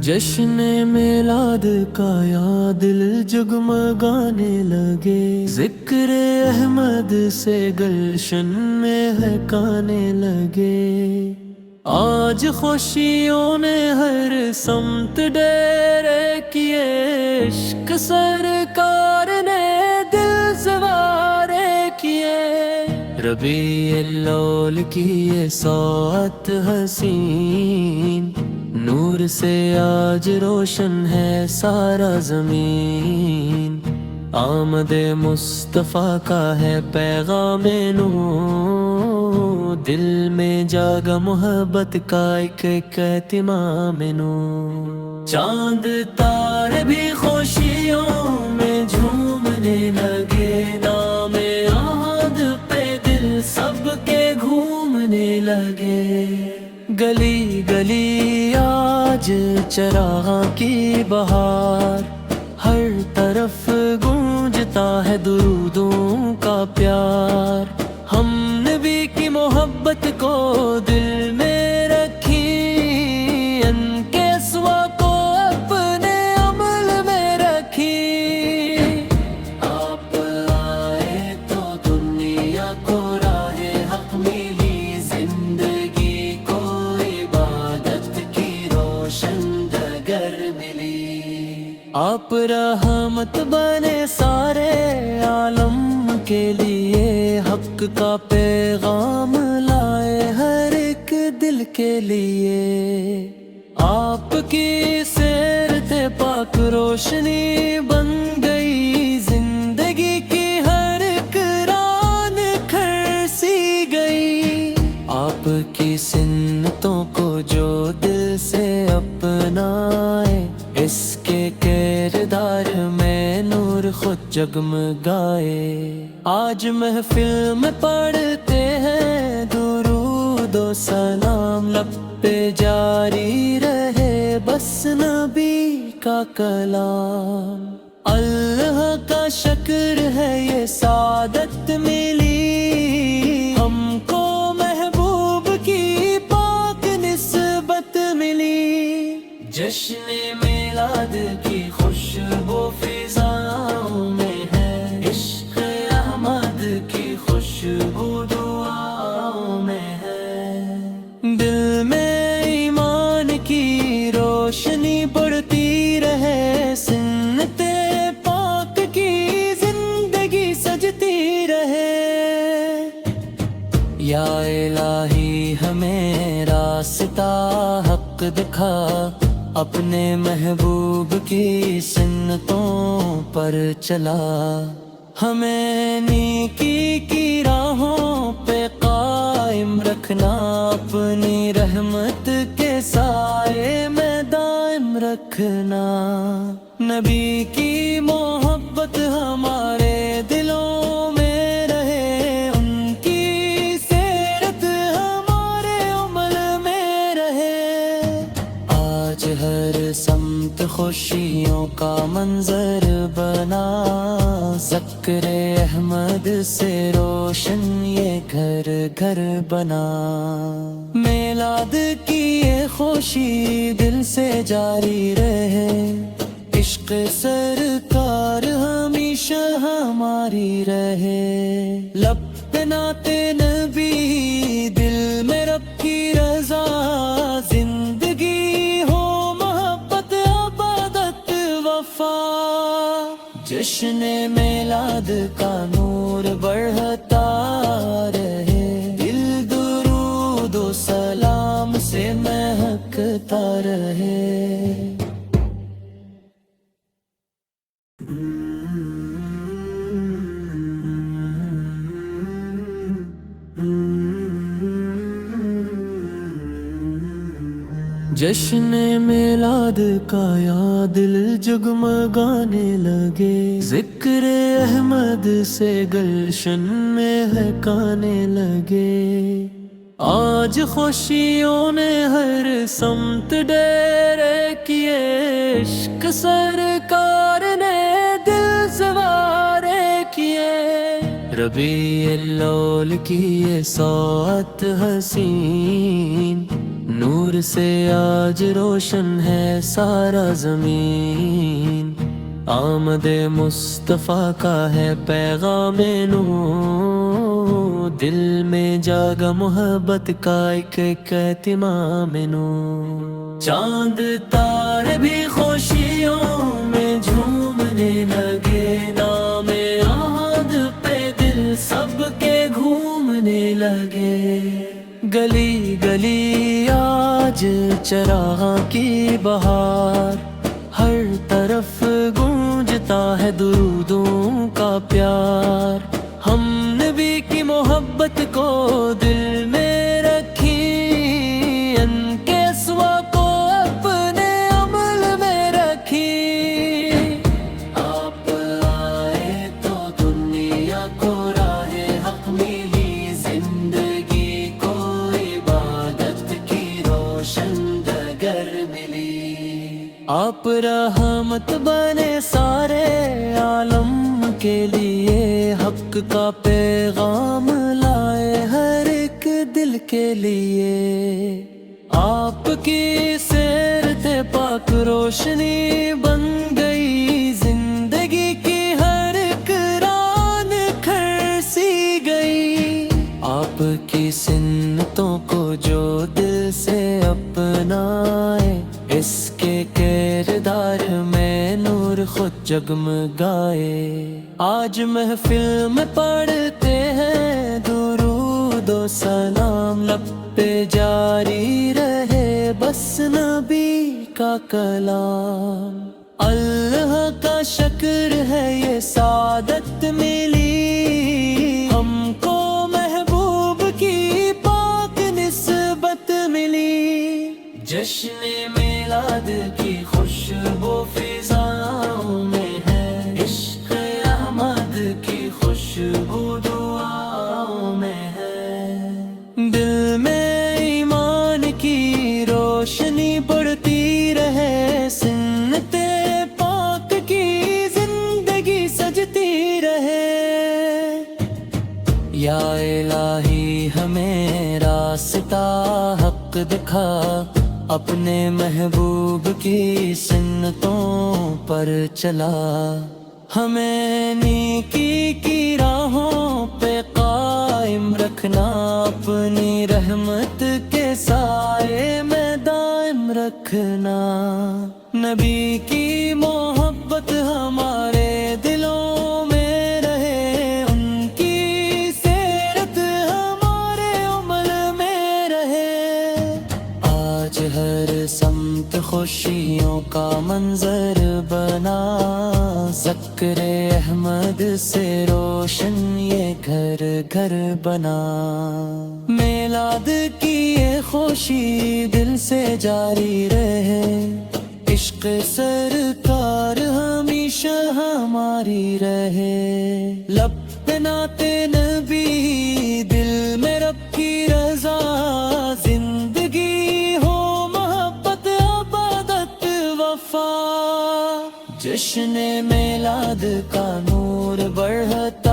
جشن میلاد کا یا دل جگمگانے لگے، ذکر احمد سے گلشن میں مہکانے لگے۔ آج خوشیوں نے ہر سمت ڈیرے کیے، عشق سرکار نے دل سوارے کیے۔ ربیع الاول کی یہ ساعت حسین، نور سے آج روشن ہے سارا زمین۔ آمد مصطفیٰ کا ہے پیغام نور، دل میں جاگا محبت کا ایک اہتمام نور۔ چاند تارے بھی خوشیوں میں جھومنے لگے، نام احمد پہ دل سب کے گھومنے لگے۔ گلی گلی آج چراغ کی بہار، ہر طرف گونجتا ہے درودوں کا پیار۔ ہم نبی کی محبت کو دل میں رکھی، ان کے اسوا کو اپنے عمل میں رکھی۔ آپ آئے تو دنیا کو راہ حق ملی، زندگی کو عبادت کی روشن ڈگر ملی۔ آپ رحمت بنے سارے عالم کے لیے، حق کا پیغام لائے ہر ایک دل کے لیے۔ آپ کی سیرت پاک روشنی بن گئی، زندگی کی ہر ایک راہ نکھر سی گئی۔ آپ کی سنتوں کو جو دل سے اپنائے، اس کے کردار میں نور خود جگمگائے۔ آج محفل میں پڑھتے ہیں درود و سلام، لب پہ جاری رہے بس نبی کا کلام۔ اللہ کا شکر ہے یہ سعادت ملی، ہم کو محبوب کی پاک نسبت ملی۔ جشن میلاد کی خوشبو فضاؤں میں ہے، عشق احمد کی خوشبو دعاؤں میں ہے۔ دل میں ایمان کی روشنی بڑھتی رہے، سنت پاک کی زندگی سجتی رہے۔ یا الہی ہمیں راستہ حق دکھا، اپنے محبوب کی سنتوں پر چلا۔ ہمیں نیکی کی راہوں پہ قائم رکھنا، اپنی رحمت کے سائے میں دائم رکھنا۔ نبی کی محبت ہمارے دلوں میں رہے، ان کی سیرت ہمارے عمل میں رہے۔ آج ہر سمت خوشیوں کا منظر بنا، ذکر احمد سے روشن یہ گھر گھر بنا۔ میلاد کی یہ خوشی دل سے جاری رہے، عشق سرکار ہمیشہ ہماری رہے۔ لب پہ نعت نبی، دل میں رب کی رضا، زندگی ہو محبت عبادت وفا۔ جشن میلاد کا نور بڑھتا رہے، دل درود و سلام سے مہکتا رہے۔ جشن میلاد کا یا دل جگمگانے لگے، ذکر احمد سے گلشن میں مہکانے لگے۔ آج خوشیوں نے ہر سمت ڈیرے کیے، عشق سرکار نے دل سوارے ربیع الاول کی یہ ساعت حسین، نور سے آج روشن ہے سارا زمین، آمد مصطفیٰ کا ہے پیغام نور، دل میں جاگا محبت کا ایک اہتمام نور، چاند تارے بھی خوشیوں میں جھومنے لگے، نام احد پہ دل سب کے گھومنے لگے، گلی گلی آج چراغ کی بہار، ہر طرف گونجتا ہے درودوں کا پیار، ہم نبی کی محبت کو دل میں رکھی، ان کے اسوا کو اپنے عمل میں رکھی، آپ آئے تو دنیا کو راہ حق ملی، زندگی کو عبادت کی روشن ڈگر ملی، آپ رحمت بنے سارے عالم کے لیے، حق کا پیغام لائے ہر ایک دل کے لیے، آپ کی سیرت پاک روشنی بن گئی، زندگی کی ہر ایک ران کھر سی گئی، آپ کی سنتوں کو جو دل سے اپنائے، اس کے کردار میں نور خود جگمگائے، آج محفل میں پڑھتے ہیں درود و سلام، لب پہ جاری رہے بس نبی کا کلام، اللہ کا شکر ہے یہ سعادت ملی، ہم کو محبوب کی پاک نسبت ملی، جشن میلاد کی خوشبو فضاؤں میں ہے، عشق احمد کی خوشبو دعاؤں میں ہے، دل میں ایمان کی روشنی بڑھتی رہے، سنت پاک کی زندگی سجتی رہے، یا الہی ہمیں راستہ حق دکھا، اپنے محبوب کی سنتوں پر چلا، ہمیں نیکی کی راہوں پہ قائم رکھنا، اپنی رحمت کے سائے میں دائم رکھنا، نبی کی محبت ہمارے دلوں میں رہے، ان کی سیرت ہمارے عمل میں رہے، آج ہر سمت خوشیوں کا منظر بنا، ذکر احمد سے روشن یہ گھر گھر بنا، میلاد کی یہ خوشی دل سے جاری رہے، عشق سرکار ہمیشہ ہماری رہے، لب پہ نعت نبی دل میں رب کی رضا، زندگی ہو محبت عبادت وفا، جشن میلاد کا نور بڑھتا